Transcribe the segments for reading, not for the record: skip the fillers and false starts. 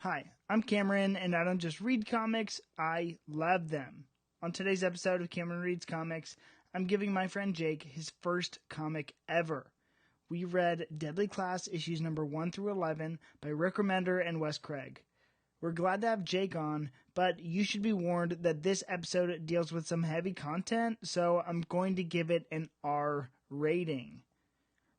Hi, I'm Cameron, and I don't just read comics, I love them. On today's episode of Cameron Reads Comics, I'm giving my friend Jake his first comic ever. We read Deadly Class issues number 1 through 11 by Rick Remender and Wes Craig. We're glad to have Jake on, but you should be warned that this episode deals with some heavy content, so I'm going to give it an R rating.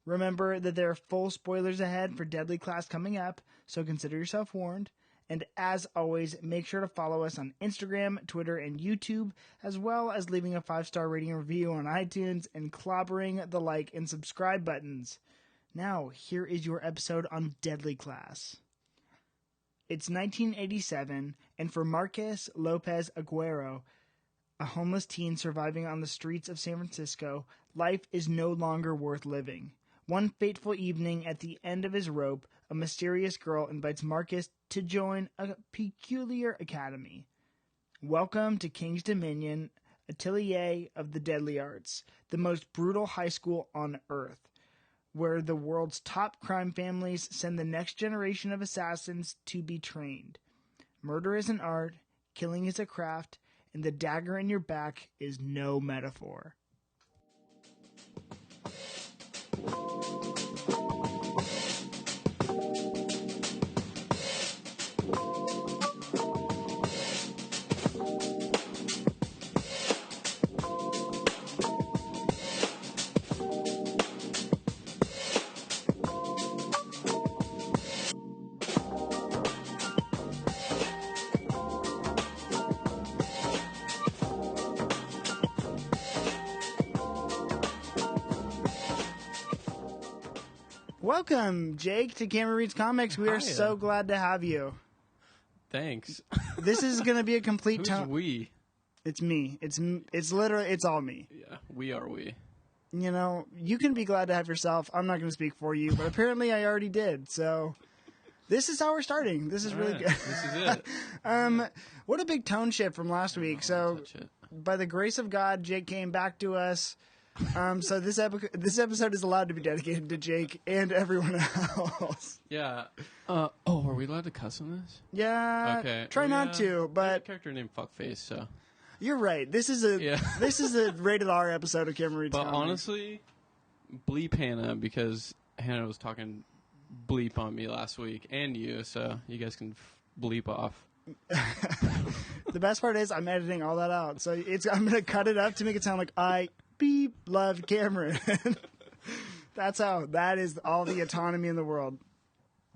Remember that there are full spoilers ahead for Deadly Class coming up, so consider yourself warned. And as always, make sure to follow us on Instagram, Twitter, and YouTube, as well as leaving a 5-star rating and review on iTunes and clobbering the like and subscribe buttons. Now, here is your episode on Deadly Class. It's 1987, and for Marquez Lopez Aguero, a homeless teen surviving on the streets of San Francisco, life is no longer worth living. One fateful evening at the end of his rope, a mysterious girl invites Marcus to join a peculiar academy. Welcome to King's Dominion, Atelier of the Deadly Arts, the most brutal high school on Earth, where the world's top crime families send the next generation of assassins to be trained. Murder is an art, killing is a craft, and the dagger in your back is no metaphor. Welcome, Jake, to Cameron Reads Comics. We are so glad to have you. Thanks. This is going to be a complete Who's we? It's me. It's literally, it's all me. Yeah, we are we. You know, you can be glad to have yourself. I'm not going to speak for you, but apparently I already did. So this is how we're starting. This is really good. This is it. What a big tone shift from last week. So by the grace of God, Jake came back to us. So this episode is allowed to be dedicated to Jake and everyone else. Yeah. Are we allowed to cuss on this? Yeah. Okay. Try not to, but character named Fuckface. So you're right. This is a rated R episode of Cameron Reads Comics. But honestly, bleep Hannah, because Hannah was talking bleep on me last week, and you, so you guys can bleep off. The best part is I'm editing all that out, so I'm going to cut it up to make it sound like I beep love Cameron. That is all the autonomy in the world.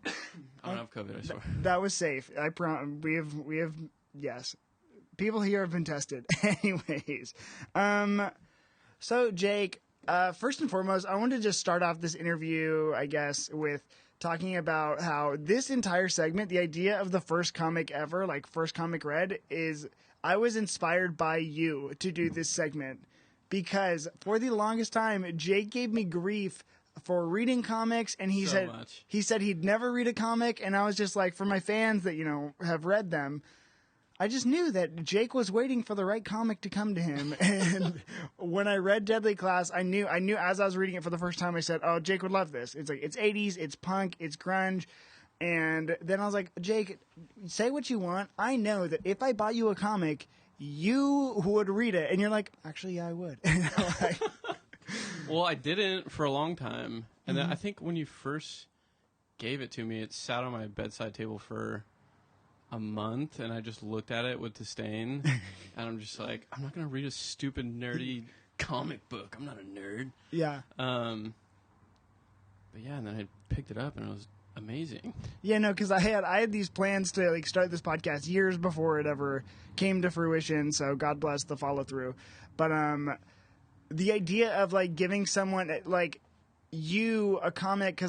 I don't have COVID, I swear. That was safe. I promise. We have yes. People here have been tested. Anyways. So Jake, first and foremost, I wanted to just start off this interview, I guess, with talking about how this entire segment, the idea of the first comic ever, like first comic read, is I was inspired by you to do this segment. Because for the longest time, Jake gave me grief for reading comics, and he said he'd never read a comic, and I was just like, for my fans that, have read them, I just knew that Jake was waiting for the right comic to come to him. And when I read Deadly Class, I knew as I was reading it for the first time, I said, oh, Jake would love this. It's like, it's 80s, it's punk, it's grunge. And then I was like, Jake, say what you want. I know that if I bought you a comic, you would read it. And you're like, actually, yeah, I would. Well, I didn't for a long time. And then I think when you first gave it to me, it sat on my bedside table for a month, and I just looked at it with disdain. And I'm just like, I'm not going to read a stupid, nerdy comic book. I'm not a nerd. Yeah. But yeah, and then I picked it up, and it was amazing. Yeah, no, because I had these plans to start this podcast years before it ever came to fruition. So God bless the follow through. But the idea of giving someone you a comic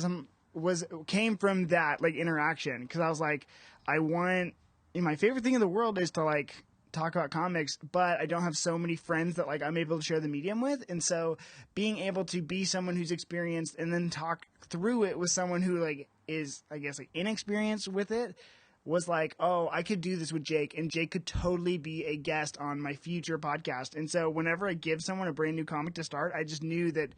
came from that interaction, because I was like, my favorite thing in the world is to talk about comics, but I don't have so many friends that I'm able to share the medium with. And so being able to be someone who's experienced and then talk through it with someone who is, I guess, inexperienced with it was oh, I could do this with Jake, and Jake could totally be a guest on my future podcast. And so whenever I give someone a brand new comic to start, I just knew that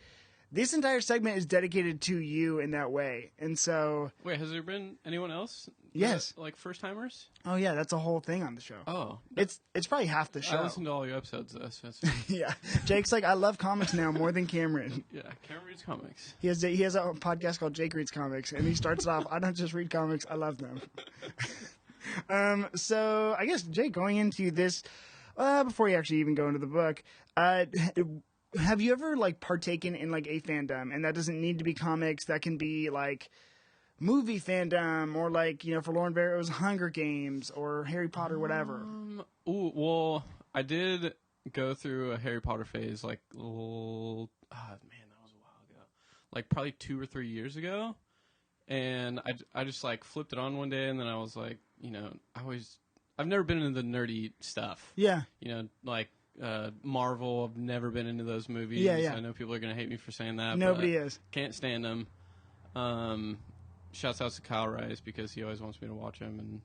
this entire segment is dedicated to you in that way. And so... Wait, has there been anyone else? Yes. Like first-timers? Oh, yeah, that's a whole thing on the show. Oh. It's probably half the show. I listened to all your episodes, though. So yeah. Jake's like, I love comics now more than Cameron. Yeah, Cameron reads comics. He has a podcast called Jake Reads Comics, and he starts it off, I don't just read comics, I love them. So, I guess, Jake, going into this, before you actually even go into the book, have you ever, like, partaken in, like, a fandom? And that doesn't need to be comics. That can be, like, movie fandom, or, like, for Lauren Bear, it was Hunger Games, or Harry Potter, whatever. Well, I did go through a Harry Potter phase, like, that was a while ago. Like, probably 2 or 3 years ago. And I just, like, flipped it on one day, and then I was like, I've never been into the nerdy stuff. Yeah. Like, Marvel, I've never been into those movies. Yeah. I know people are going to hate me for saying that. Nobody is. Can't stand them. Shouts out to Kyle Rice because he always wants me to watch him, and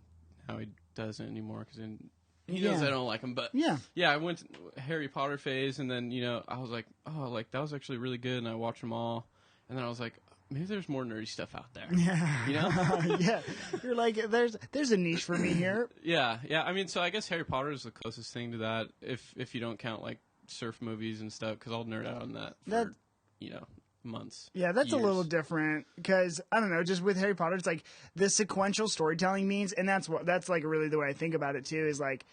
now he doesn't anymore because he knows I don't like him. But yeah, I went to Harry Potter phase, and then I was like, oh, like that was actually really good, and I watched them all, and then I was like, maybe there's more nerdy stuff out there. Yeah. Yeah. You're like, there's a niche for me here. Yeah. I mean, so I guess Harry Potter is the closest thing to that, if you don't count like surf movies and stuff, because I'll nerd out on that for months. Yeah, that's years. a little different because I don't know. Just with Harry Potter, it's like the sequential storytelling means, and that's like really the way I think about it too. Is like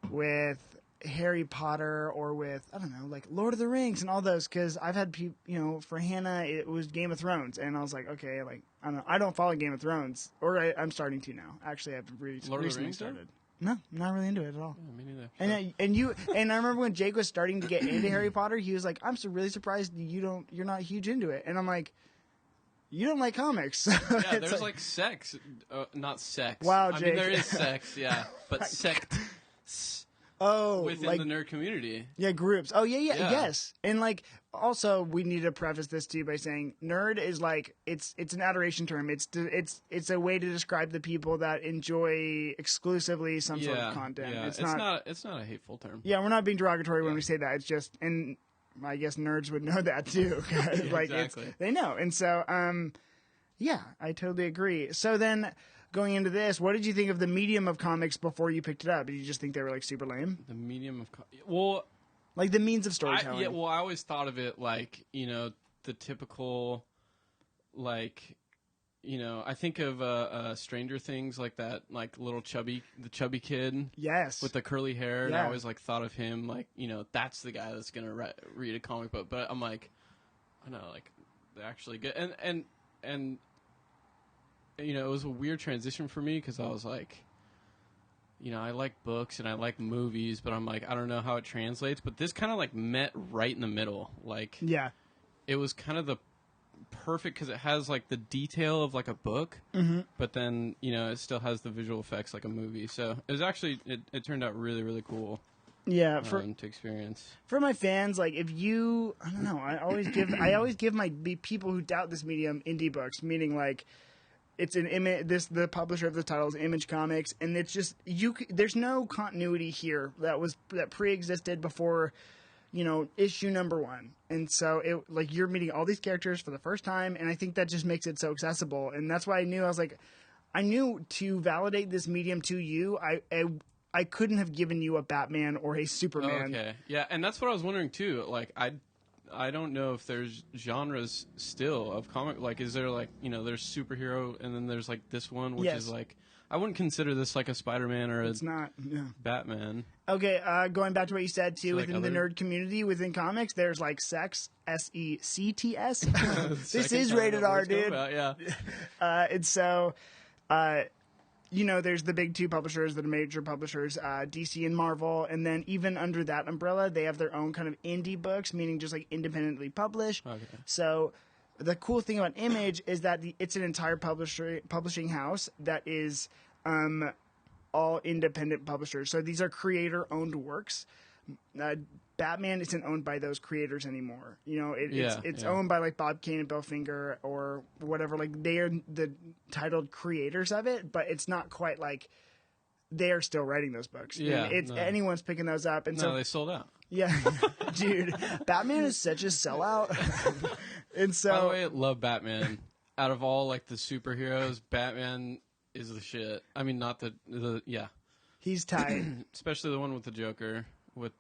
with Harry Potter or with, I don't know, like Lord of the Rings and all those, because I've had people, for Hannah, it was Game of Thrones, and I was like, okay, like, I don't follow Game of Thrones, or I'm starting to now. Actually, I've recently started. No, I'm not really into it at all. Yeah, me neither. And I remember when Jake was starting to get into Harry Potter, he was like, I'm so really surprised you're not huge into it. And I'm like, you don't like comics. Yeah, there's like sex. Not sex. Wow, Jake. Jake. I mean, there is sex, yeah. But sect. Oh, within like, the nerd community. Yeah, groups. Oh, yeah, yes. And like, also, we need to preface this too by saying nerd is like it's an adoration term. It's a way to describe the people that enjoy exclusively some sort of content. Yeah. It's not a hateful term. Yeah, we're not being derogatory when we say that. It's just, and I guess nerds would know that too. Like, exactly. They know. And so, yeah, I totally agree. So then, going into this, what did you think of the medium of comics before you picked it up? Did you just think they were like super lame? The medium of well, like the means of storytelling. I always thought of it like the typical, like I think of Stranger Things, like that, like the chubby kid, yes, with the curly hair, and I always like thought of him like that's the guy that's gonna read a comic book. But I'm like, I know, like they're actually good, and it was a weird transition for me because I was like, I like books and I like movies, but I'm like, I don't know how it translates. But this kind of like met right in the middle. Like, yeah, it was kind of the perfect because it has like the detail of like a book, but then it still has the visual effects like a movie. So it was actually it turned out really, really cool. Yeah, to experience for my fans, like if you, I don't know, I always give my people who doubt this medium indie books, meaning like. It's an image. The publisher of the title is Image Comics, and it's just there's no continuity here that pre-existed before, issue number 1, and so it like you're meeting all these characters for the first time, and I think that just makes it so accessible, and that's why I knew to validate this medium to you, I couldn't have given you a Batman or a Superman. Okay, yeah, and that's what I was wondering too. Like I don't know if there's genres still of comic. Like, is there like there's superhero, and then there's like this one, which is like I wouldn't consider this like a Spider-Man or Batman. Okay, going back to what you said too, so within the nerd community, within comics, there's like sex, SECTS. This is rated R, dude. Yeah. And so, there's the big 2 publishers that are major publishers, DC and Marvel, and then even under that umbrella, they have their own kind of indie books, meaning just like independently published. Okay. So the cool thing about Image is that it's an entire publishing house that is all independent publishers. So these are creator-owned works. Batman isn't owned by those creators anymore. It's owned by like Bob Kane and Bill Finger or whatever. Like they are the titled creators of it, but it's not quite like they are still writing those books. Yeah, and anyone's picking those up. And so they sold out. Yeah, dude, Batman is such a sellout. And so, By the way, I love Batman. Out of all like the superheroes, Batman is the shit. I mean, not the yeah, he's tight. especially the one with the Joker with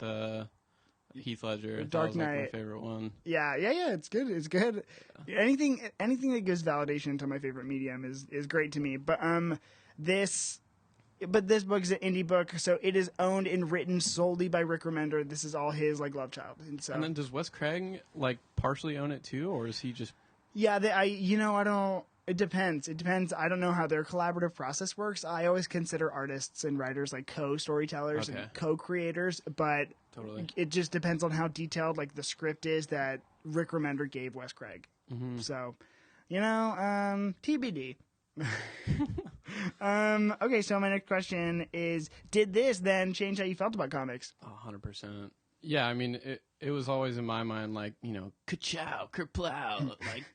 Heath Ledger. Dark That was like my Knight. favorite one. Yeah, it's good. It's good. Anything that gives validation to my favorite medium is great to me. But this book is an indie book, so it is owned and written solely by Rick Remender. This is all his like love child. And then does Wes Craig like partially own it too, or is he just? Yeah, I don't. It depends. I don't know how their collaborative process works. I always consider artists and writers like co-storytellers and co-creators, but Totally. it just depends on how detailed like the script is that Rick Remender gave Wes Craig. Mm-hmm. So, TBD. Okay, so my next question is: did this then change how you felt about comics? 100%. Yeah, I mean, it was always in my mind like, ka-chow, kerplow, like,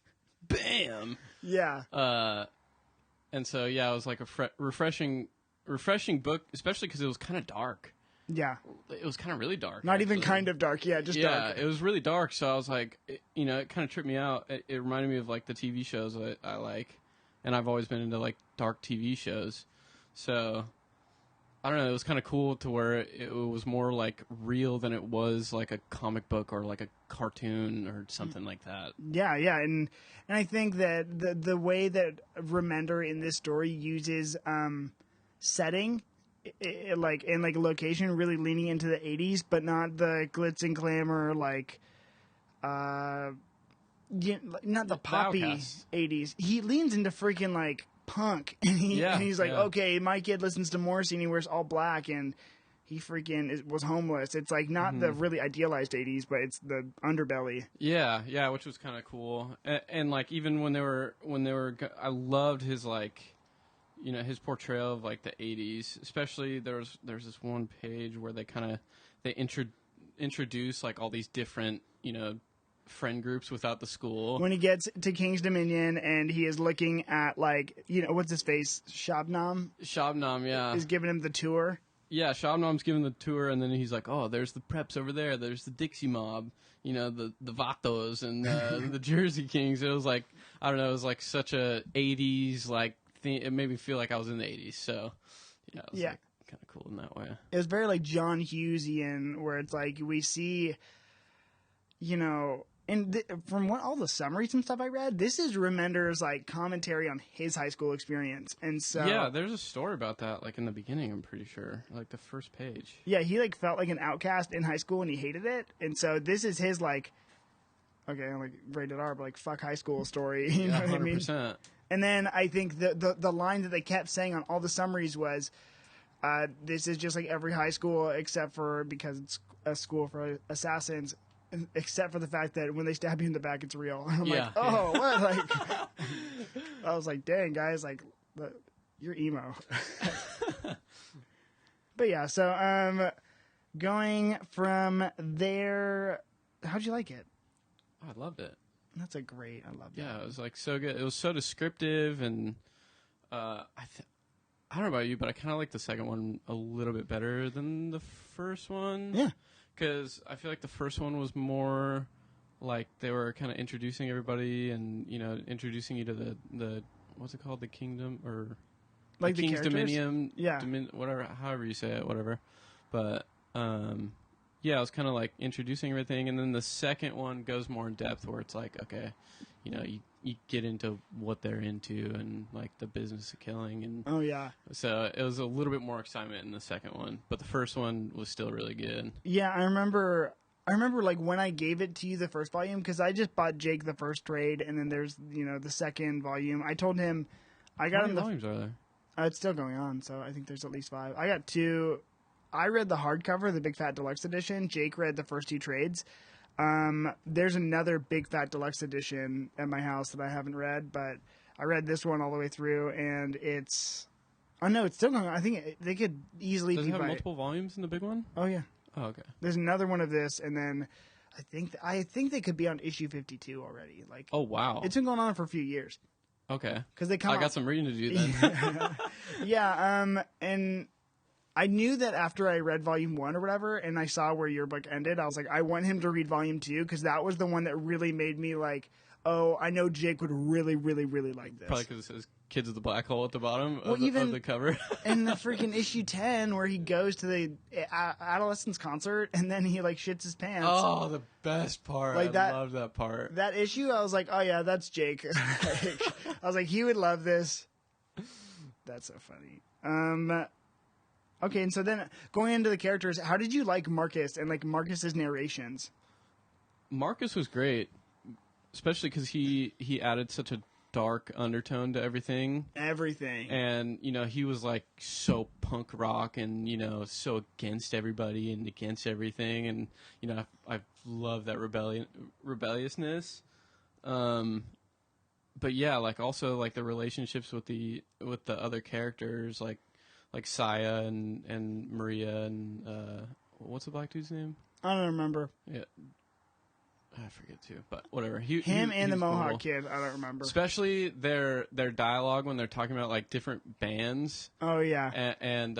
bam. Yeah. And so, yeah, it was like a refreshing book, especially because it was kind of dark. Yeah. It was kind of really dark. Not even kind of dark. Yeah, just dark. Yeah, it was really dark. So I was like, it kind of tripped me out. It reminded me of like the TV shows that I like. And I've always been into like dark TV shows. So I don't know. It was kind of cool to where it was more like real than it was like a comic book or like a cartoon or something like that. Yeah, and I think that the way that Remender in this story uses setting, like location, really leaning into the 80s, but not the glitz and glamour like not the poppy Outcast. 80s. He leans into freaking like punk, and he's like, okay, my kid listens to Morrissey and he wears all black, and he freaking was homeless. It's like not the really idealized 80s, but it's the underbelly. Yeah, which was kind of cool. And like even when they were, I loved his like, his portrayal of like the 80s. Especially there's this one page where they introduce like all these different friend groups without the school. When he gets to King's Dominion and he is looking at like what's his face, Shabnam, yeah, is giving him the tour. Yeah, Shabnam's giving the tour, and then he's like, "Oh, there's the Preps over there. There's the Dixie Mob. The Vatos and the Jersey Kings." It was like, I don't know. It was like such a '80s like thing. It made me feel like I was in the '80s. So, it was like kind of cool in that way. It was very like John Hughesian, where it's like we see, and from all the summaries and stuff I read, this is Remender's like commentary on his high school experience, and so yeah, there's a story about that like in the beginning. I'm pretty sure, like the first page. Yeah, he like felt like an outcast in high school and he hated it, and so this is his like, okay, I'm like rated R, but like fuck high school story. You know what 100%. I mean? And then I think the line that they kept saying on all the summaries was, "This is just like every high school except for because it's a school for assassins." Except for the fact that when they stab you in the back, it's real. I'm like, oh, what? Like, I was like, dang, guys, like, you're emo. But yeah, so going from there, how'd you like it? Oh, I loved it. That's I loved it. Yeah, it was like so good. It was so descriptive, and I don't know about you, but I kind of like the second one a little bit better than the first one. Yeah. Because I feel like the first one was more like they were kind of introducing everybody and, introducing you to the what's it called? The kingdom or like the King's characters? Dominion. Yeah. Whatever, however you say it, whatever. But, yeah, it was kind of like introducing everything. And then the second one goes more in depth where it's like, okay, you get into what they're into and like the business of killing. And oh, yeah. So it was a little bit more excitement in the second one, but the first one was still really good. Yeah, I remember like when I gave it to you the first volume, because I just bought Jake the first trade, and then there's the second volume. I told him I got him. How many volumes are there? It's still going on, so I think there's at least 5. I got 2. I read the hardcover, the Big Fat Deluxe Edition. Jake read the first 2 trades. There's another Big Fat Deluxe Edition at my house that I haven't read, but I read this one all the way through, and it's... Oh, no, it's still going on. I think they could easily... Does it have multiple volumes in the big one? Oh, yeah. Oh, okay. There's another one of this, and then I think they could be on issue 52 already. Like, oh, wow. It's been going on for a few years. Okay. Because they come I got some reading to do then. Yeah, and I knew that after I read volume 1 or whatever, and I saw where your book ended, I was like, I want him to read volume 2, because that was the one that really made me like, oh, I know Jake would really, really, really like this. Probably because it says "Kids of the Black Hole" at the bottom Well, of even the cover. in the freaking issue 10, where he goes to the adolescence concert, and then he like shits his pants. Oh, the best part! Like I love that part. That issue, I was like, oh yeah, that's Jake. Like, I was like, he would love this. That's so funny. Okay, and so then going into the characters, how did you like Marcus and like Marcus's narrations? Marcus was great, especially because he added such a dark undertone to everything. And, you know, he was like so punk rock and, you know, so against everybody and against everything. And, you know, I love that rebelliousness. But yeah, like also like the relationships with the other characters, like Saya and Maria and what's the black dude's name? I don't remember. Yeah, I forget too, but whatever. Him and the Mohawk cool. kid, I don't remember. Especially their dialogue when they're talking about like different bands. Oh yeah. And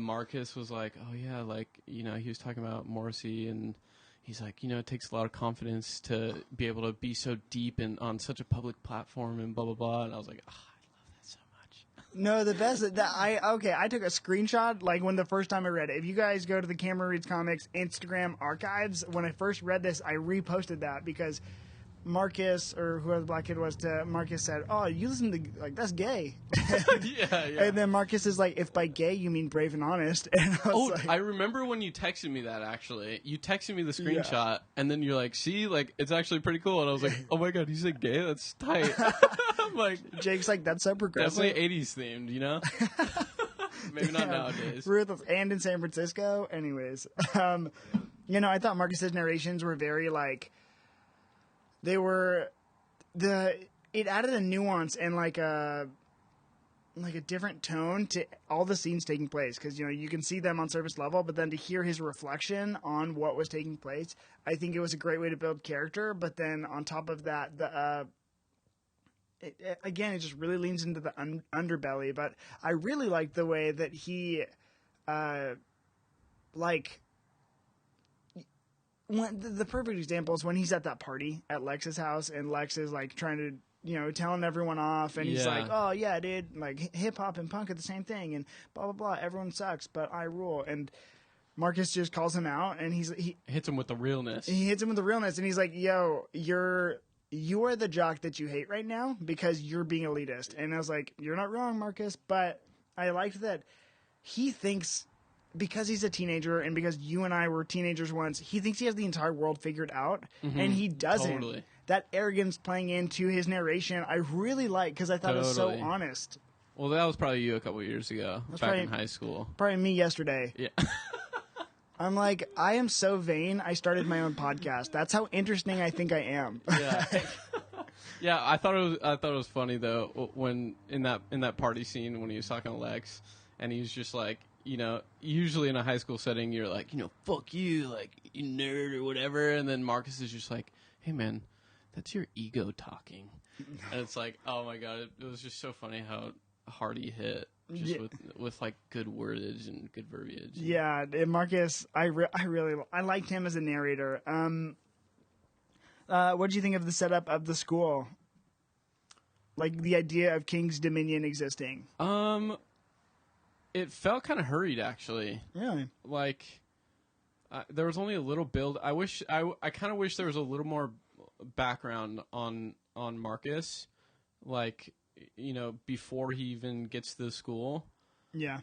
Marcus was like, oh yeah, like, you know, he was talking about Morrissey, and he's like, you know, it takes a lot of confidence to be able to be so deep and on such a public platform and blah blah blah. And I was like, oh, I love that so much. No, the best I took a screenshot like when the first time I read it. If you guys go to the Cameron Reads Comics Instagram archives, when I first read this, I reposted that because Marcus, or whoever the black kid was, to Marcus said, oh, you listen to, like, that's gay. Yeah. And then Marcus is like, if by gay you mean brave and honest. And I remember when you texted me that, actually. You texted me the screenshot, and then you're like, see, like, it's actually pretty cool. And I was like, oh my god, you said gay? That's tight. I'm like, Jake's like, that's so progressive. Definitely 80s themed, you know? Maybe not nowadays. Ruthless. And in San Francisco. Anyways. You know, I thought Marcus's narrations were very, like, it added a nuance and like a different tone to all the scenes taking place, because, you know, you can see them on surface level, but then to hear his reflection on what was taking place, I think it was a great way to build character. But then on top of that, it just really leans into the underbelly. But I really like the way that he the perfect example is when he's at that party at Lex's house, and Lex is like trying to, you know, telling everyone off, and he's like, oh yeah, dude, like hip hop and punk are the same thing, and blah blah blah, everyone sucks, but I rule. And Marcus just calls him out, and he hits him with the realness. He hits him with the realness, and he's like, yo, you are the jock that you hate right now because you're being elitist. And I was like, you're not wrong, Marcus, but I liked that he thinks, because he's a teenager and because you and I were teenagers once, he thinks he has the entire world figured out, and he doesn't. Totally. That arrogance playing into his narration, I really like, because I thought it was so honest. Well, that was probably you a couple years ago, back in high school. Probably me yesterday. Yeah. I'm like, I am so vain, I started my own podcast. That's how interesting I think I am. Yeah. Yeah, I thought it was funny though when in that party scene when he was talking to Lex, and he was just like, you know, usually in a high school setting, you're like, you know, fuck you, like, you nerd or whatever. And then Marcus is just like, hey, man, that's your ego talking. And it's like, oh, my God, it was just so funny how hard he hit just with like, good wordage and good verbiage. Yeah, Marcus, I liked him as a narrator. What did you think of the setup of the school? Like, the idea of King's Dominion existing? It felt kind of hurried, actually. Really? Like, there was only a little build. I kind of wish there was a little more background on Marcus, like, you know, before he even gets to the school. Yeah.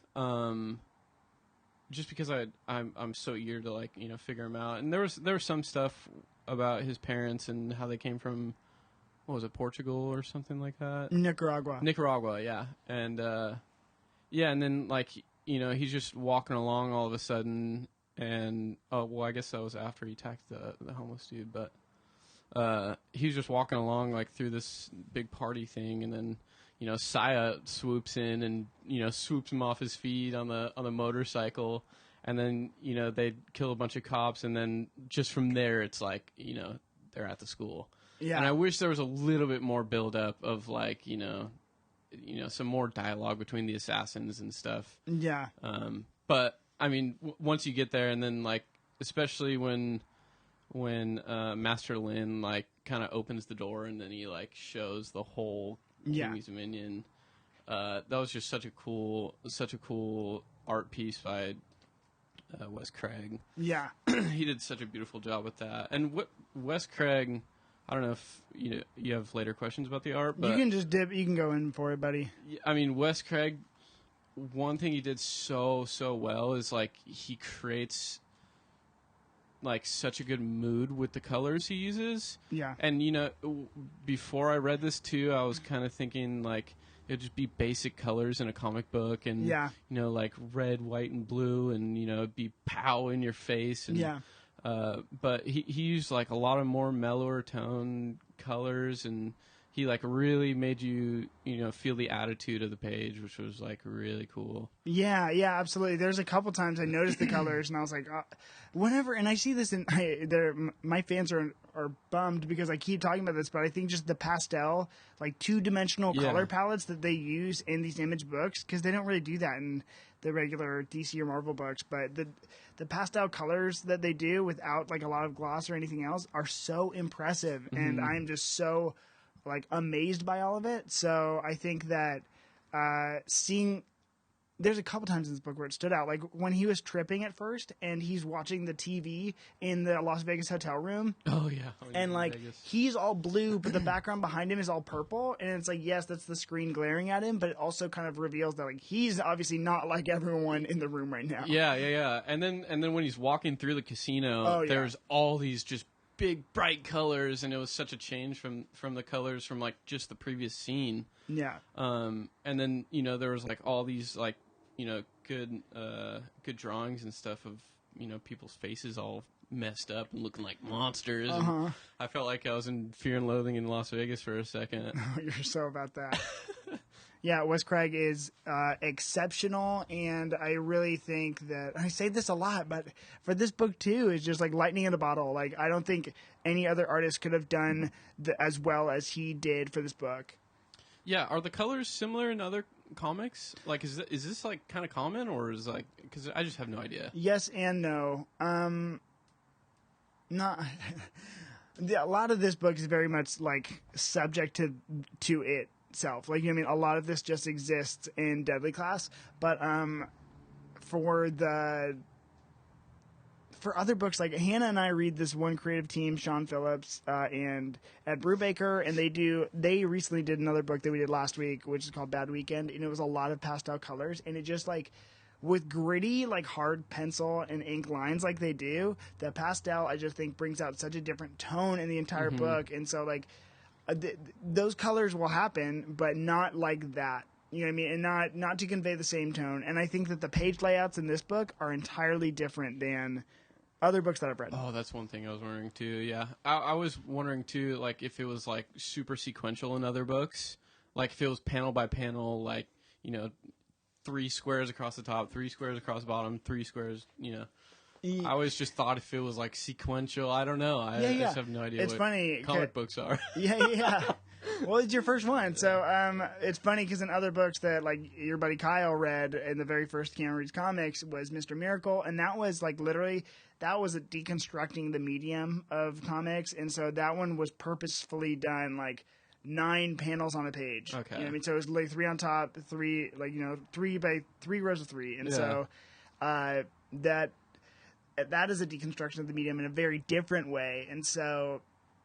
Just because I'm so eager to, like, you know, figure him out. And there was some stuff about his parents and how they came from, what was it, Portugal or something like that? Nicaragua, yeah. And yeah, and then, like, you know, he's just walking along all of a sudden, and, oh, well, I guess that was after he attacked the homeless dude, but he was just walking along, like, through this big party thing, and then, you know, Saya swoops in and, you know, swoops him off his feet on the motorcycle, and then, you know, they kill a bunch of cops, and then just from there, it's like, you know, they're at the school. Yeah. And I wish there was a little bit more build-up of, like, you know, some more dialogue between the assassins and stuff. Yeah. But I mean, once you get there, and then like especially when Master Lin like kind of opens the door and then he like shows the whole King's Dominion. That was just such a cool art piece by Wes Craig. Yeah. He did such a beautiful job with that. And Wes Craig, I don't know if you have later questions about the art, but you can just dip. You can go in for it, buddy. I mean, Wes Craig. One thing he did so well is like he creates like such a good mood with the colors he uses. Yeah. And before I read this too, I was kind of thinking like it'd just be basic colors in a comic book, and like red, white, and blue, and it'd be pow in your face. And, but he used like a lot of more mellower tone colors, and he like really made you feel the attitude of the page, which was like really cool. Yeah, absolutely. There's a couple times I noticed the colors, and I was like, whenever, and I see this in my fans are bummed because I keep talking about this, but I think just the pastel, like 2-dimensional color palettes that they use in these image books, because they don't really do that in the regular DC or Marvel books, but the pastel colors that they do without like a lot of gloss or anything else are so impressive, and I'm just so like amazed by all of it. So I think that there's a couple times in this book where it stood out, like when he was tripping at first and he's watching the TV in the Las Vegas hotel room. Oh yeah. And like Vegas. He's all blue, but the background behind him is all purple, and it's like, yes, that's the screen glaring at him, but it also kind of reveals that like he's obviously not like everyone in the room right now. Yeah. And then when he's walking through the casino, there's all these just big bright colors, and it was such a change from the colors from like just the previous scene. Yeah. And then there was like all these like good drawings and stuff of people's faces all messed up and looking like monsters. And I felt like I was in Fear and Loathing in Las Vegas for a second. You're so about that. Yeah, Wes Craig is exceptional, and I really think that, I say this a lot, but for this book too, it's just like lightning in a bottle. Like, I don't think any other artist could have done as well as he did for this book. Yeah, are the colors similar in other comics? Like, is this like kind of common, or is like, because I just have no idea. Yes and no. Not. A lot of this book is very much like subject to itself. Like, I mean, a lot of this just exists in Deadly Class, but for other books, like Hannah and I read this one creative team, Sean Phillips and Ed Brubaker, and they recently did another book that we did last week, which is called Bad Weekend, and it was a lot of pastel colors, and it just like, with gritty, like hard pencil and ink lines like they do, the pastel I just think brings out such a different tone in the entire book, and so like those colors will happen, but not like that. You know what I mean? And not to convey the same tone. And I think that the page layouts in this book are entirely different than other books that I've read. Oh, that's one thing I was wondering too. Yeah, I was wondering too, like if it was like super sequential in other books, like if it was panel by panel, like 3 squares across the top, 3 squares across the bottom, 3 squares. I always just thought if it was like sequential. I don't know. I just have no idea. It's funny. Comic books are. Yeah. Well, it's your first one, so it's funny because in other books that like your buddy Kyle read in the very first Cameron Reads Comics was Mr. Miracle, and that was like literally that was deconstructing the medium of comics, and so that one was purposefully done like 9 panels on a page. Okay. You know what I mean? So it was like 3 on top, 3 like 3 by 3 rows of 3, and so that is a deconstruction of the medium in a very different way, and so.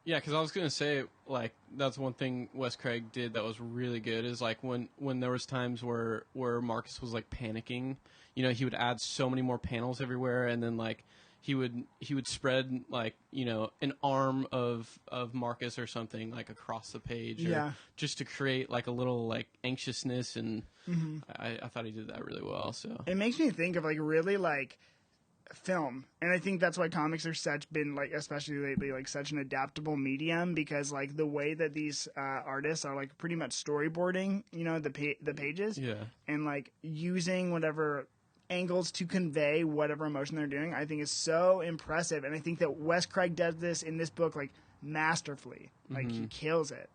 Yeah, because I was going to say, like, that's one thing Wes Craig did that was really good is, like, when there was times where Marcus was, like, panicking, he would add so many more panels everywhere, and then, like, he would spread, like, an arm of Marcus or something, like, across the page. Just to create, like, a little, like, anxiousness, and I thought he did that really well, so. It makes me think of, like, really, like, film, and I think that's why comics are been like, especially lately, like such an adaptable medium, because like the way that these artists are like pretty much storyboarding the pages, and like using whatever angles to convey whatever emotion they're doing, I think is so impressive, and I think that Wes Craig does this in this book like masterfully. Like he kills it.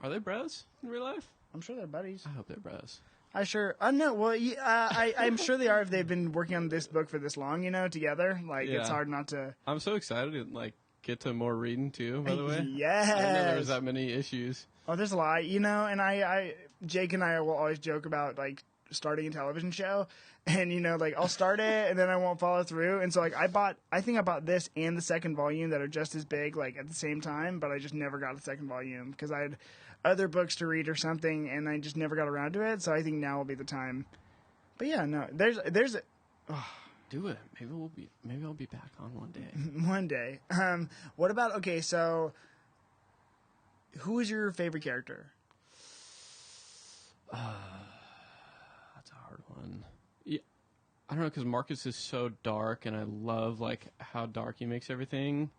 Are they bros in real life? I'm sure they're buddies. I hope they're bros. No, well, I'm sure they are if they've been working on this book for this long, together. Like, it's hard not to... I'm so excited to, get to more reading, too, by the way. Yes! I didn't know there was that many issues. Oh, there's a lot, and Jake and I will always joke about, starting a television show, and, I'll start it, and then I won't follow through, and so, I think I bought this and the second volume that are just as big, at the same time, but I just never got the second volume, because I had other books to read or something, and I just never got around to it, so I think now will be the time. But yeah, no, there's Do it. Maybe I'll be back on one day. One day. What about, okay, so who is your favorite character? That's a hard one. Yeah, I don't know, because Marcus is so dark, and I love, how dark he makes everything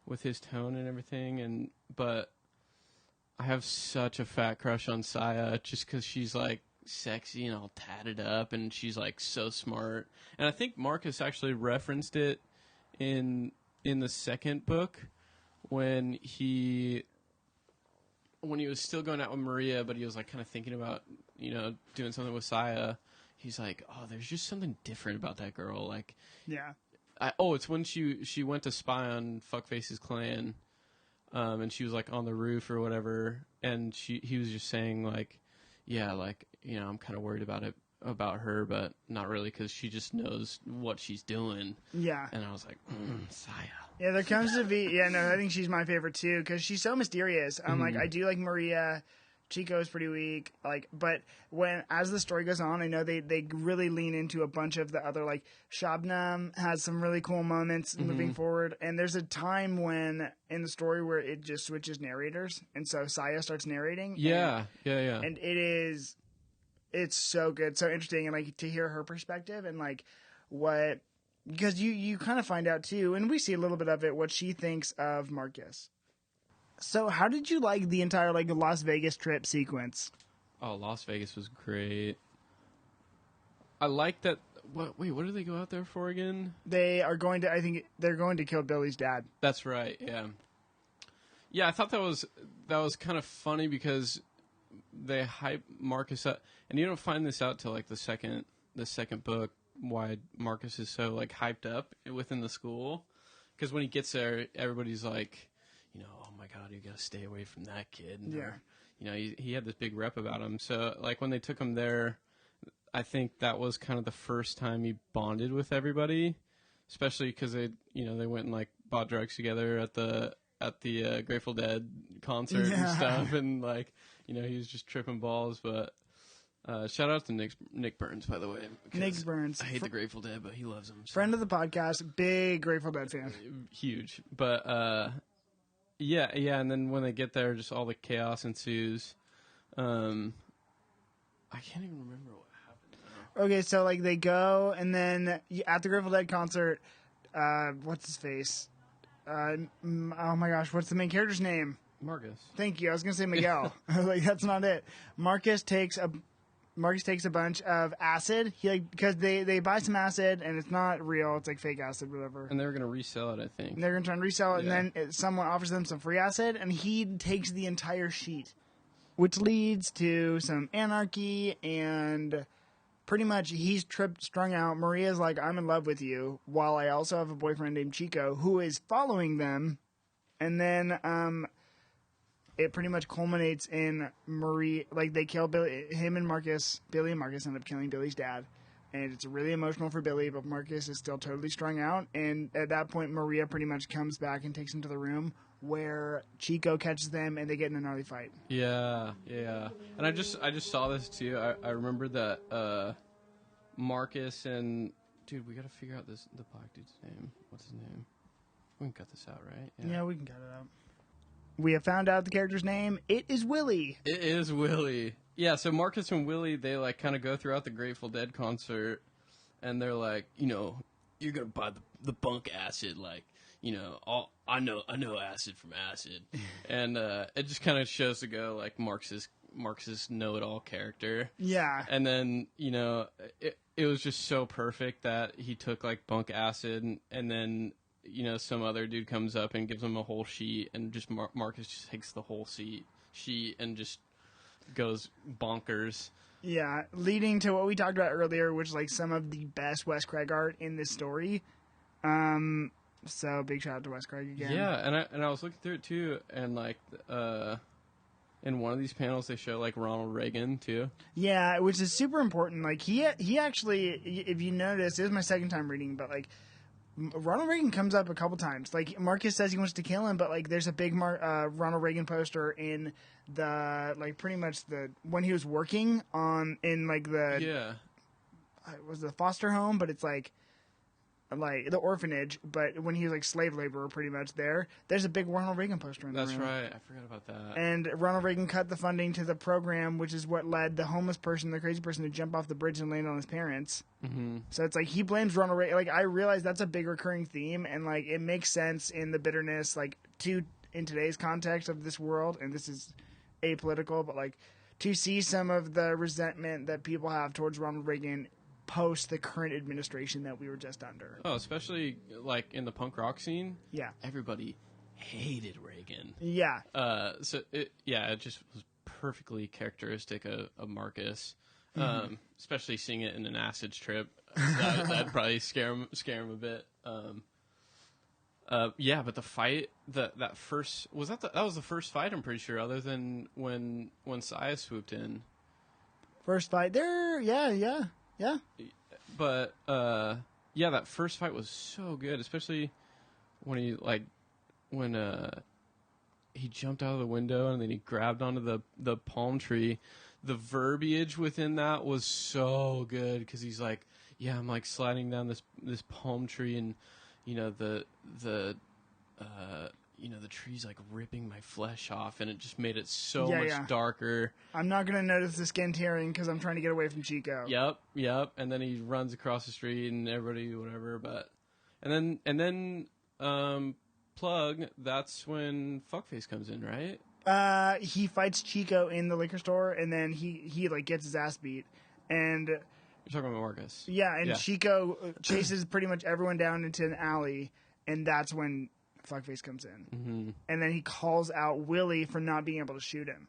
with his tone and everything, but I have such a fat crush on Saya just because she's, sexy and all tatted up, and she's, so smart. And I think Marcus actually referenced it in the second book when he was still going out with Maria, but he was, kind of thinking about, doing something with Saya. He's like, oh, there's just something different about that girl. Yeah. It's when she went to spy on Fuckface's clan. And she was on the roof or whatever, and he was just saying I'm kind of worried about her, but not really, because she just knows what she's doing. Yeah. And I was like, Saya. Yeah, there comes to be, I think she's my favorite too, because she's so mysterious. I do like Maria. Chico is pretty weak, but as the story goes on, I know they really lean into a bunch of the other, Shabnam has some really cool moments moving forward, and there's a time when in the story where it just switches narrators, and so Saya starts narrating. Yeah. And it's so good, so interesting, and to hear her perspective and because you kind of find out too, and we see a little bit of it, what she thinks of Marcus. So how did you like the entire Las Vegas trip sequence? Oh, Las Vegas was great. I like that. What do they go out there for again? I think they're going to kill Billy's dad. That's right. Yeah. Yeah, I thought that was kind of funny because they hype Marcus up, and you don't find this out till the second book why Marcus is so hyped up within the school, because when he gets there, everybody's oh my God, you gotta stay away from that kid. And yeah. He had this big rep about him. So when they took him there, I think that was kind of the first time he bonded with everybody, especially because they went and bought drugs together at the Grateful Dead concert and stuff, and he was just tripping balls. But shout out to Nick Burns, by the way. Nick Burns. I hate the Grateful Dead, but he loves them. So. Friend of the podcast, big Grateful Dead fan. Huge, but. Yeah, and then when they get there, just all the chaos ensues. I can't even remember what happened now. Okay, so they go, and then at the Grateful Dead concert, what's his face? Oh my gosh, what's the main character's name? Marcus. Thank you. I was gonna say Miguel. That's not it. Marcus takes a bunch of acid. Because they buy some acid and it's not real. It's fake acid, whatever. And they were going to resell it, I think. And they're going to try and resell it, and then someone offers them some free acid, and he takes the entire sheet, which leads to some anarchy, and pretty much he's strung out. Maria's like, I'm in love with you, while I also have a boyfriend named Chico who is following them, and then it pretty much culminates in Marie, they kill Billy, Billy and Marcus end up killing Billy's dad. And it's really emotional for Billy, but Marcus is still totally strung out. And at that point, Maria pretty much comes back and takes him to the room where Chico catches them and they get in a gnarly fight. Yeah. And I just saw this too. I remember that Marcus and, dude, we got to figure out the black dude's name. What's his name? We can cut this out, right? Yeah, we can cut it out. We have found out the character's name. It is Willie. It is Willie. Yeah, so Marcus and Willie, they kind of go throughout the Grateful Dead concert, and they're like, you're gonna buy the bunk acid, I know acid from acid, and it just kind of shows to go Marx's know-it-all character. Yeah, and then it was just so perfect that he took bunk acid, and then. Some other dude comes up and gives him a whole sheet, and just Marcus just takes the whole sheet and just goes bonkers. Yeah, leading to what we talked about earlier, which is like some of the best Wes Craig art in this story. So big shout out to Wes Craig again. Yeah, and I was looking through it too, and like in one of these panels they show like Ronald Reagan too. Yeah, which is super important. Like he actually, if you notice, it was my second time reading, but like Ronald Reagan comes up a couple times. Like Marcus says he wants to kill him, but like there's a big Ronald Reagan poster in the like pretty much the when he was working on in like the it was the foster home, but it's like the orphanage, but when he was like slave laborer pretty much there's a big Ronald Reagan poster in the room. That's right. I forgot about that. And Ronald Reagan cut the funding to the program, which is what led the homeless person, the crazy person, to jump off the bridge and land on his parents. Mm-hmm. So it's like he blames Ronald Reagan. Like I realize that's a big recurring theme, and like it makes sense in the bitterness, like in today's context of this world, and this is apolitical, but like to see some of the resentment that people have towards Ronald Reagan post the current administration that we were just under. Oh, especially like in the punk rock scene. Yeah. Everybody hated Reagan. Yeah. It just was perfectly characteristic of Marcus. Especially seeing it in an acid trip. That'd probably scare him a bit. But the fight, that first that was the first fight, I'm pretty sure, other than when Saya swooped in. First fight there, yeah. But that first fight was so good, especially when he jumped out of the window and then he grabbed onto the palm tree. The verbiage within that was so good because he's like, yeah, I'm like sliding down this palm tree, and the tree's like ripping my flesh off, and it just made it so much darker. I'm not going to notice the skin tearing because I'm trying to get away from Chico. Yep. And then he runs across the street and everybody, whatever. But, and then, Plug, that's when Fuckface comes in, right? He fights Chico in the liquor store, and then he like gets his ass beat. And you're talking about Marcus. Yeah, and Chico chases pretty much everyone down into an alley, and that's when Fuckface comes in. Mm-hmm. And then he calls out Willie for not being able to shoot him.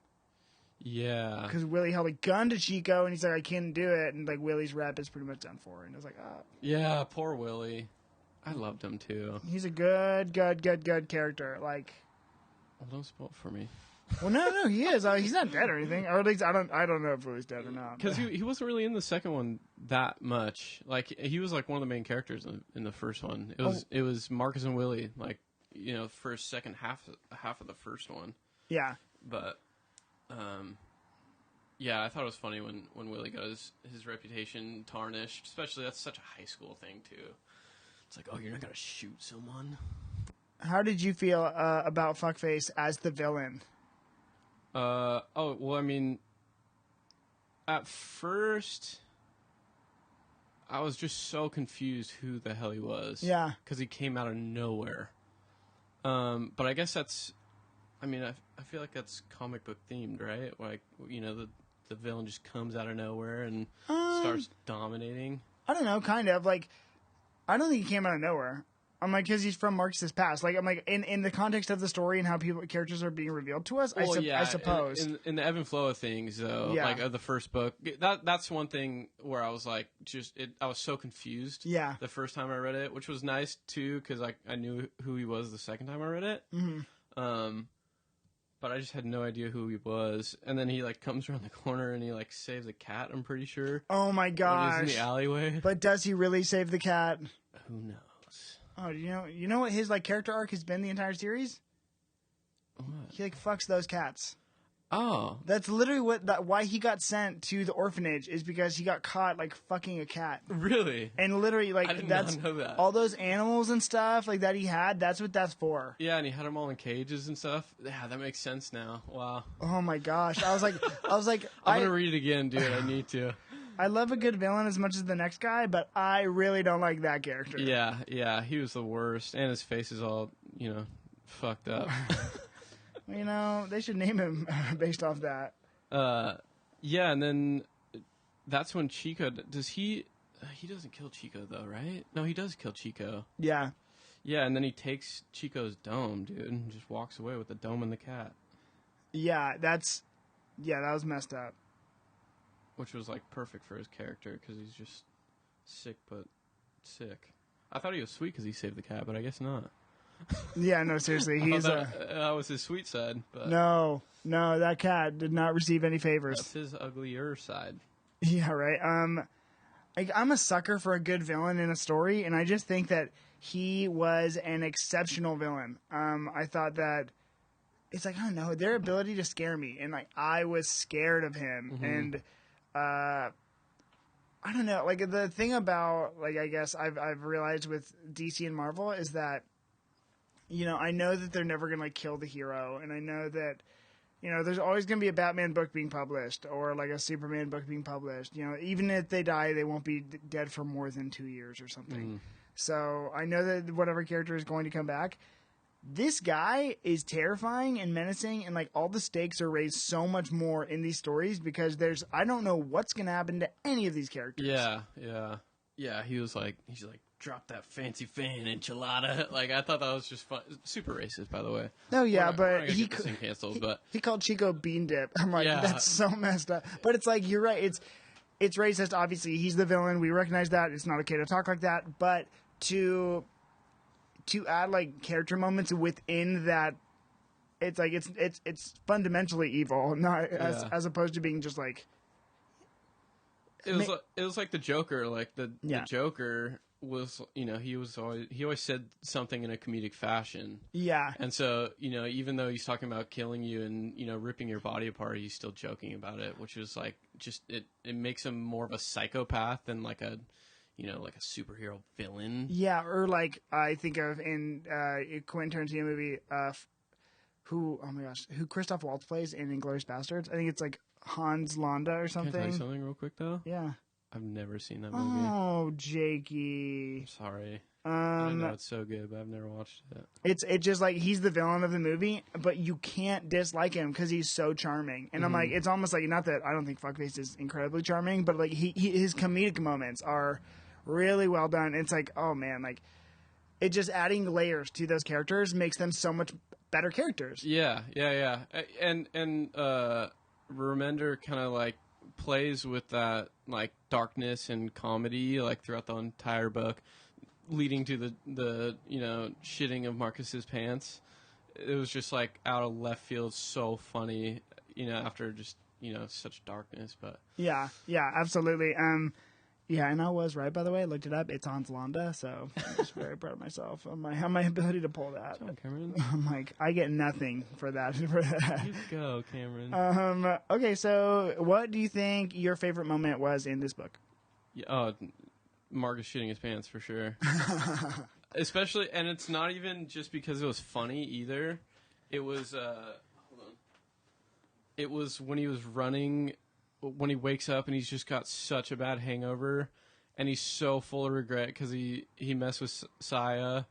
Yeah. Because Willie held a gun to Chico, and he's like, I can't do it. And like Willie's rep is pretty much done for. And I was like, oh. Yeah, poor Willie. I loved him too. He's a good character. Like, well, don't spoil it for me. Well, no, he is. He's not dead or anything. Or at least I don't know if Willie's dead or not. Because he wasn't really in the second one that much. Like he was like one of the main characters in the first one. It was Marcus and Willie. Like first second half of the first one. Yeah. But I thought it was funny when Willie got his reputation tarnished. Especially that's such a high school thing too. It's like, oh, you're not gonna shoot someone. How did you feel about Fuckface as the villain? Well, I mean, at first, I was just so confused who the hell he was. Yeah. Because he came out of nowhere. But I guess that's, I mean, I feel like that's comic book themed, right? Like, the villain just comes out of nowhere and starts dominating. I don't know, kind of. Like, I don't think he came out of nowhere. I'm like, because he's from Marcus's past. Like, I'm like, in the context of the story and how characters are being revealed to us, I suppose. In the ebb and flow of things, though, like of the first book, that's one thing where I was like, I was so confused. Yeah. The first time I read it, which was nice too, because I knew who he was the second time I read it. Mm-hmm. But I just had no idea who he was, and then he like comes around the corner and he like saves a cat. I'm pretty sure. Oh my gosh! When he's in the alleyway. But does he really save the cat? Who knows? Oh, you know what his like character arc has been the entire series? What? He like fucks those cats. Oh, that's literally why he got sent to the orphanage is because he got caught like fucking a cat. Really? And literally like I did not know that. All those animals and stuff like that he had. That's what that's for. Yeah, and he had them all in cages and stuff. Yeah, that makes sense now. Wow. Oh my gosh! I was like, I'm gonna read it again, dude. I need to. I love a good villain as much as the next guy, but I really don't like that character. Yeah, he was the worst, and his face is all, fucked up. They should name him based off that. Yeah, and then that's when Chico, he doesn't kill Chico though, right? No, he does kill Chico. Yeah. Yeah, and then he takes Chico's dome, dude, and just walks away with the dome and the cat. Yeah, that's Yeah, that was messed up. which was like perfect for his character because he's just sick but sick. I thought he was sweet because he saved the cat, but I guess not. Yeah, no, seriously, I he's thought that was his sweet side. But no, that cat did not receive any favors. that's his uglier side. Yeah, right. I'm a sucker for a good villain in a story, and I just think that he was an exceptional villain. I thought that it's like, I don't know, their ability to scare me, and like I was scared of him, and I don't know, like the thing about like I guess I've realized with DC and Marvel is that, you know, I know that they're never gonna like kill the hero, and I know that, you know, there's always going to be a Batman book being published or like a Superman book being published. You know, even if they die, they won't be dead for more than 2 years or something. So I know that whatever character is going to come back. This guy is terrifying and menacing, and like all the stakes are raised so much more in these stories because I don't know what's going to happen to any of these characters. Yeah. He's like, drop that fancy fan enchilada. Like, I thought that was just fun. Super racist, by the way. No, yeah, we're but not he get canceled. But he called Chico Bean Dip. I'm like, that's so messed up. But it's like, you're right. It's racist. Obviously, he's the villain. We recognize that. It's not okay to talk like that. But to add like character moments within that, it's like it's fundamentally evil, not as opposed to being just like. It was like the Joker. Like the Joker was, you know, he always said something in a comedic fashion. Yeah. And so, you know, even though he's talking about killing you and, you know, ripping your body apart, he's still joking about it, which is like just it makes him more of a psychopath than like a, you know, like a superhero villain. Yeah, or like I think of in Quentin Tarantino movie, who Christoph Waltz plays in Inglourious Basterds. I think it's like Hans Landa or something. Can I tell you something real quick though? Yeah. I've never seen that movie. Oh, Jakey. I'm sorry. I know it's so good, but I've never watched it. It's just like he's the villain of the movie, but you can't dislike him because he's so charming. And I'm like, it's almost like, not that I don't think Fuckface is incredibly charming, but like his comedic moments are really well done. It's like, oh man, like it just adding layers to those characters makes them so much better characters. Yeah. And Remender kind of like plays with that like darkness and comedy like throughout the entire book, leading to the you know, shitting of Marcus's pants. It was just like out of left field, so funny, you know, after just, you know, such darkness. But yeah, absolutely. Yeah, and I was right, by the way. I looked it up. It's Hans Landa, so I'm just very proud of myself on my ability to pull that. Go, Cameron. I'm like, I get nothing for that. You go, Cameron. Okay, so what do you think your favorite moment was in this book? Yeah, Marcus shitting his pants for sure. Especially, and it's not even just because it was funny either. It was, hold on. It was when he was running. When he wakes up and he's just got such a bad hangover and he's so full of regret because he messed with Saya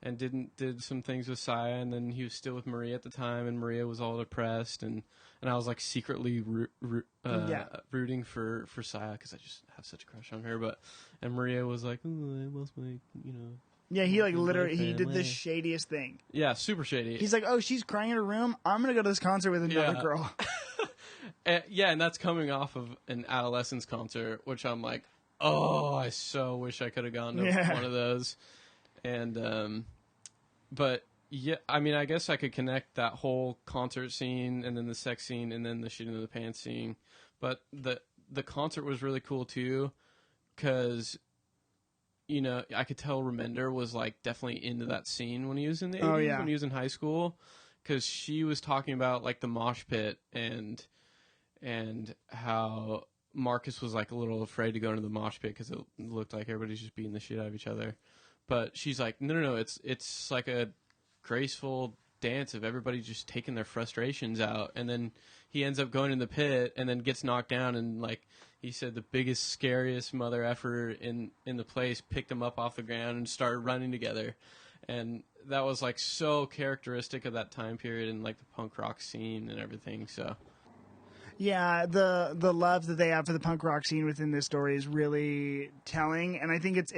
and did some things with Saya, and then he was still with Maria at the time, and Maria was all depressed, and I was like secretly rooting for Saya because I just have such a crush on her, and Maria was like, oh, I lost my, you know. Yeah, he like literally he did the shadiest thing. Yeah, super shady. He's like, oh, she's crying in her room. I'm gonna go to this concert with another girl. And that's coming off of an Adolescence concert, which I'm like, oh, I so wish I could have gone to one of those. And, but yeah, I mean, I guess I could connect that whole concert scene and then the sex scene and then the shitting of the pants scene. But the concert was really cool too, because, you know, I could tell Remender was like definitely into that scene when he was in the 80s, when he was in high school, because she was talking about like the mosh pit and how Marcus was like a little afraid to go into the mosh pit because it looked like everybody's just beating the shit out of each other. But she's like, no, it's like a graceful dance of everybody just taking their frustrations out. And then he ends up going in the pit and then gets knocked down, and like he said, the biggest, scariest mother effer in the place picked him up off the ground and started running together. And that was like so characteristic of that time period and like the punk rock scene and everything. So yeah, the love that they have for the punk rock scene within this story is really telling, and I think it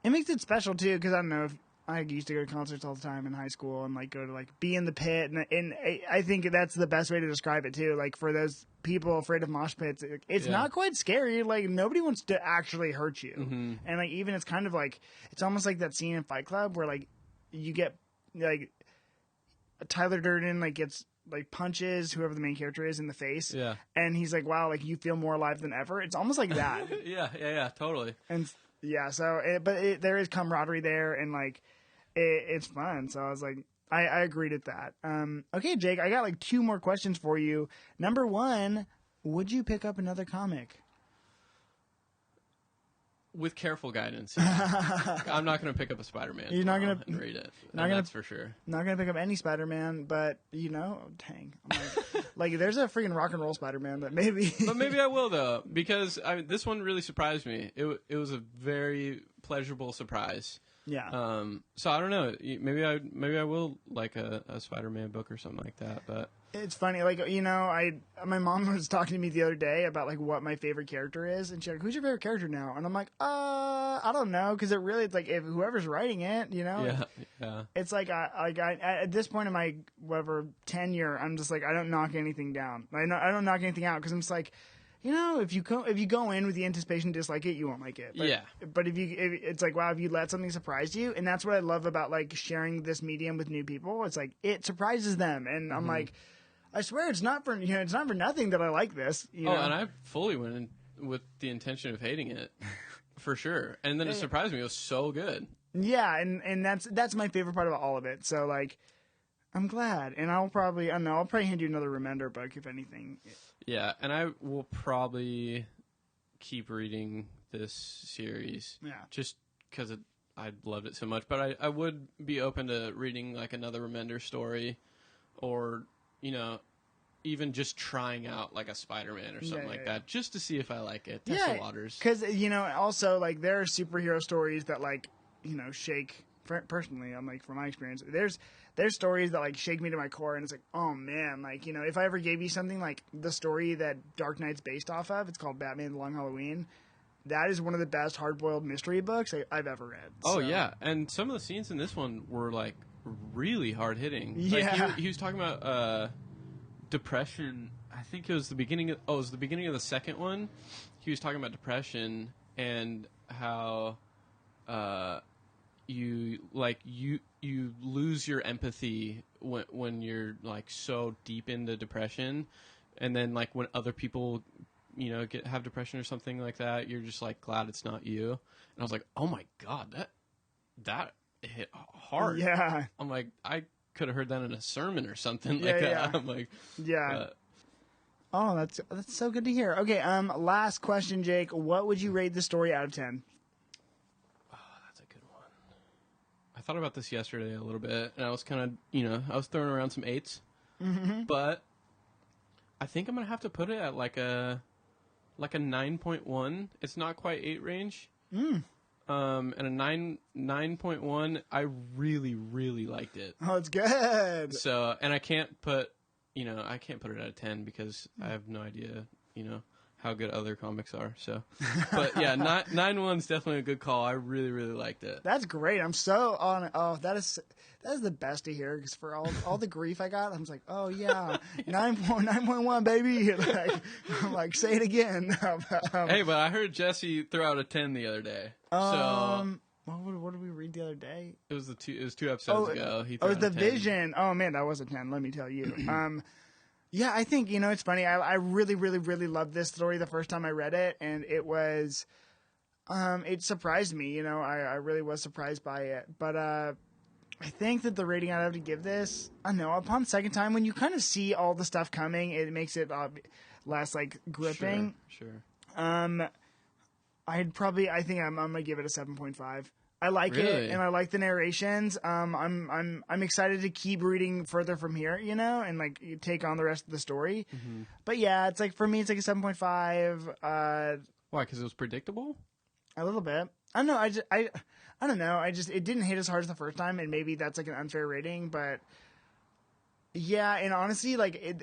makes it special too, because I don't know if I used to go to concerts all the time in high school and like go to like be in the pit, and I think that's the best way to describe it too. Like for those people afraid of mosh pits, it's not quite scary. Like nobody wants to actually hurt you, and like even it's kind of like it's almost like that scene in Fight Club where like you get like Tyler Durden like gets like punches whoever the main character is in the face, and he's like, wow, like you feel more alive than ever. It's almost like that. yeah, totally. And yeah, so there is camaraderie there, and like it's fun. So I was like, I agreed with that. Okay, Jake, I got like 2 more questions for you. Number 1, would you pick up another comic? With careful guidance, yeah. I'm not going to pick up a Spider-Man. You're not going to read it. That's for sure. Not going to pick up any Spider-Man, but dang, I'm like there's a freaking rock and roll Spider-Man that maybe. But maybe I will though, because this one really surprised me. It was a very pleasurable surprise. Yeah. So I don't know. Maybe I will like a Spider-Man book or something like that. But it's funny, like my mom was talking to me the other day about like what my favorite character is, and she's like, "Who's your favorite character now?" And I'm like, I don't know, because it really, it's like if whoever's writing it, Yeah. It's like I at this point in my whatever tenure, I'm just like I don't knock anything down. I don't knock anything out because I'm just like, if you go in with the anticipation to dislike it, you won't like it. But if it's like, wow, if you let something surprise you, and that's what I love about like sharing this medium with new people. It's like it surprises them, and I'm like, I swear it's not for nothing that I like this. And I fully went in with the intention of hating it, for sure. And then it surprised me. It was so good. Yeah, and that's my favorite part about all of it. So like, I'm glad, and I'll probably hand you another Remender book if anything. Yeah, and I will probably keep reading this series. Yeah, just because I loved it so much. But I would be open to reading like another Remender story, or even just trying out like a Spider-Man or something like that, just to see if I like it. Test the waters. Because also like there are superhero stories that like shake. Personally, I'm like from my experience, there's stories that like shake me to my core, and it's like, oh man, like if I ever gave you something like the story that Dark Knight's based off of, it's called Batman: The Long Halloween. That is one of the best hard-boiled mystery books I've ever read. Oh yeah, and some of the scenes in this one were like really hard hitting. Yeah, like, he was talking about depression. I think it was the beginning. It was the beginning of the second one. He was talking about depression and how you lose your empathy when you're like so deep into depression, and then like when other people have depression or something like that, you're just like glad it's not you. And I was like, oh my god, that hit hard. Yeah, I'm like, I could have heard that in a sermon or something that. Yeah. I'm like, yeah. Oh, that's so good to hear. Okay, last question, Jake. What would you rate the story out of 10? I thought about this yesterday a little bit, and I was kind of, I was throwing around some 8s, but I think I'm gonna have to put it at like a 9.1. It's not quite 8 range, and a 9.1. I really, really liked it. Oh, it's good. So, and I can't put it out of 10 because I have no idea, how good other comics are. So, but yeah, 9.1's definitely a good call. I really, really liked it. That's great. I'm so on. Oh, that is the best to hear, because for all the grief I got, I was like, oh yeah, 9.1 baby. I'm like, say it again. Hey, but I heard Jesse throw out a 10 the other day. What did we read the other day? It was 2 episodes ago. It was the Vision. Oh man, that was a 10. Let me tell you. Yeah, I think, it's funny. I really, really, really loved this story the first time I read it, and it was, it surprised me. I really was surprised by it. But I think that the rating I'd have to give this, I don't know, upon second time, when you kind of see all the stuff coming, it makes it less like gripping. Sure. I think I'm gonna give it a 7.5. I like it, and I like the narrations. I'm excited to keep reading further from here, and like take on the rest of the story. Mm-hmm. But yeah, it's like for me, it's like a 7.5. Why? Because it was predictable. A little bit. I don't know. I don't know. It didn't hit as hard as the first time, and maybe that's like an unfair rating. But yeah, and honestly, like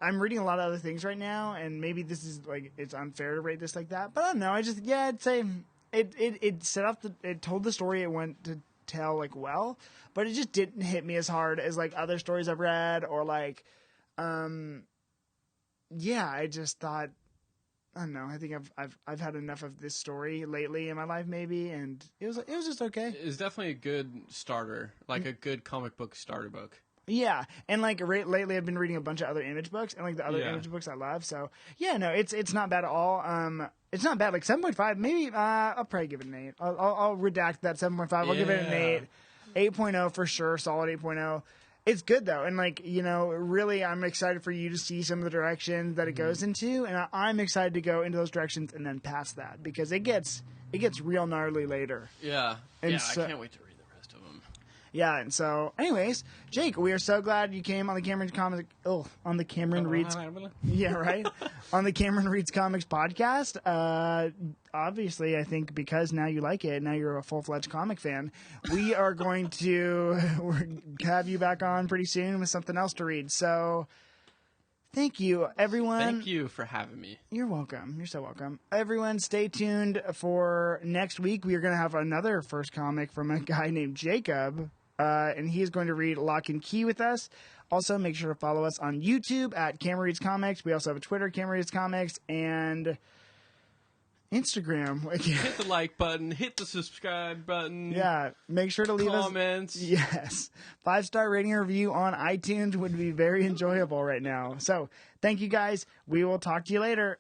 I'm reading a lot of other things right now, and maybe this is like it's unfair to rate this like that. But I don't know. I'd say. It set up it told the story it went tell like well, but it just didn't hit me as hard as like other stories I've read, or like, yeah, I just thought, I don't know. I think I've had enough of this story lately in my life, maybe, and it was just okay. It's definitely a good starter, like a good comic book starter book. Yeah, and like lately I've been reading a bunch of other Image books, and like the other Image books I love. So yeah, no, it's not bad at all. It's not bad. Like 7.5, maybe. I'll probably give it an 8. I'll redact that 7.5. I'll give it an 8. 8.0 for sure. Solid 8.0. It's good though, and like, you know, really, I'm excited for you to see some of the directions that it goes into, and I'm excited to go into those directions and then past that, because it gets real gnarly later. Yeah, and I so, can't wait to read the rest of them. Yeah, and so, anyways, Jake, we are so glad you came on the Cameron Reads. Yeah, right. On the Cameron Reads Comics podcast. Obviously, I think because now you like it, now you're a full-fledged comic fan, we are going to have you back on pretty soon with something else to read. So, thank you, everyone. Thank you for having me. You're welcome. You're so welcome. Everyone, stay tuned for next week. We are going to have another first comic from a guy named Jacob, and he is going to read Lock and Key with us. Also, make sure to follow us on YouTube at Cameron Reads Comics. We also have a Twitter, Cameron Reads Comics, and Instagram. Hit the like button. Hit the subscribe button. Yeah, make sure to leave comments. Yes. 5-star rating and review on iTunes would be very enjoyable right now. So, thank you guys. We will talk to you later.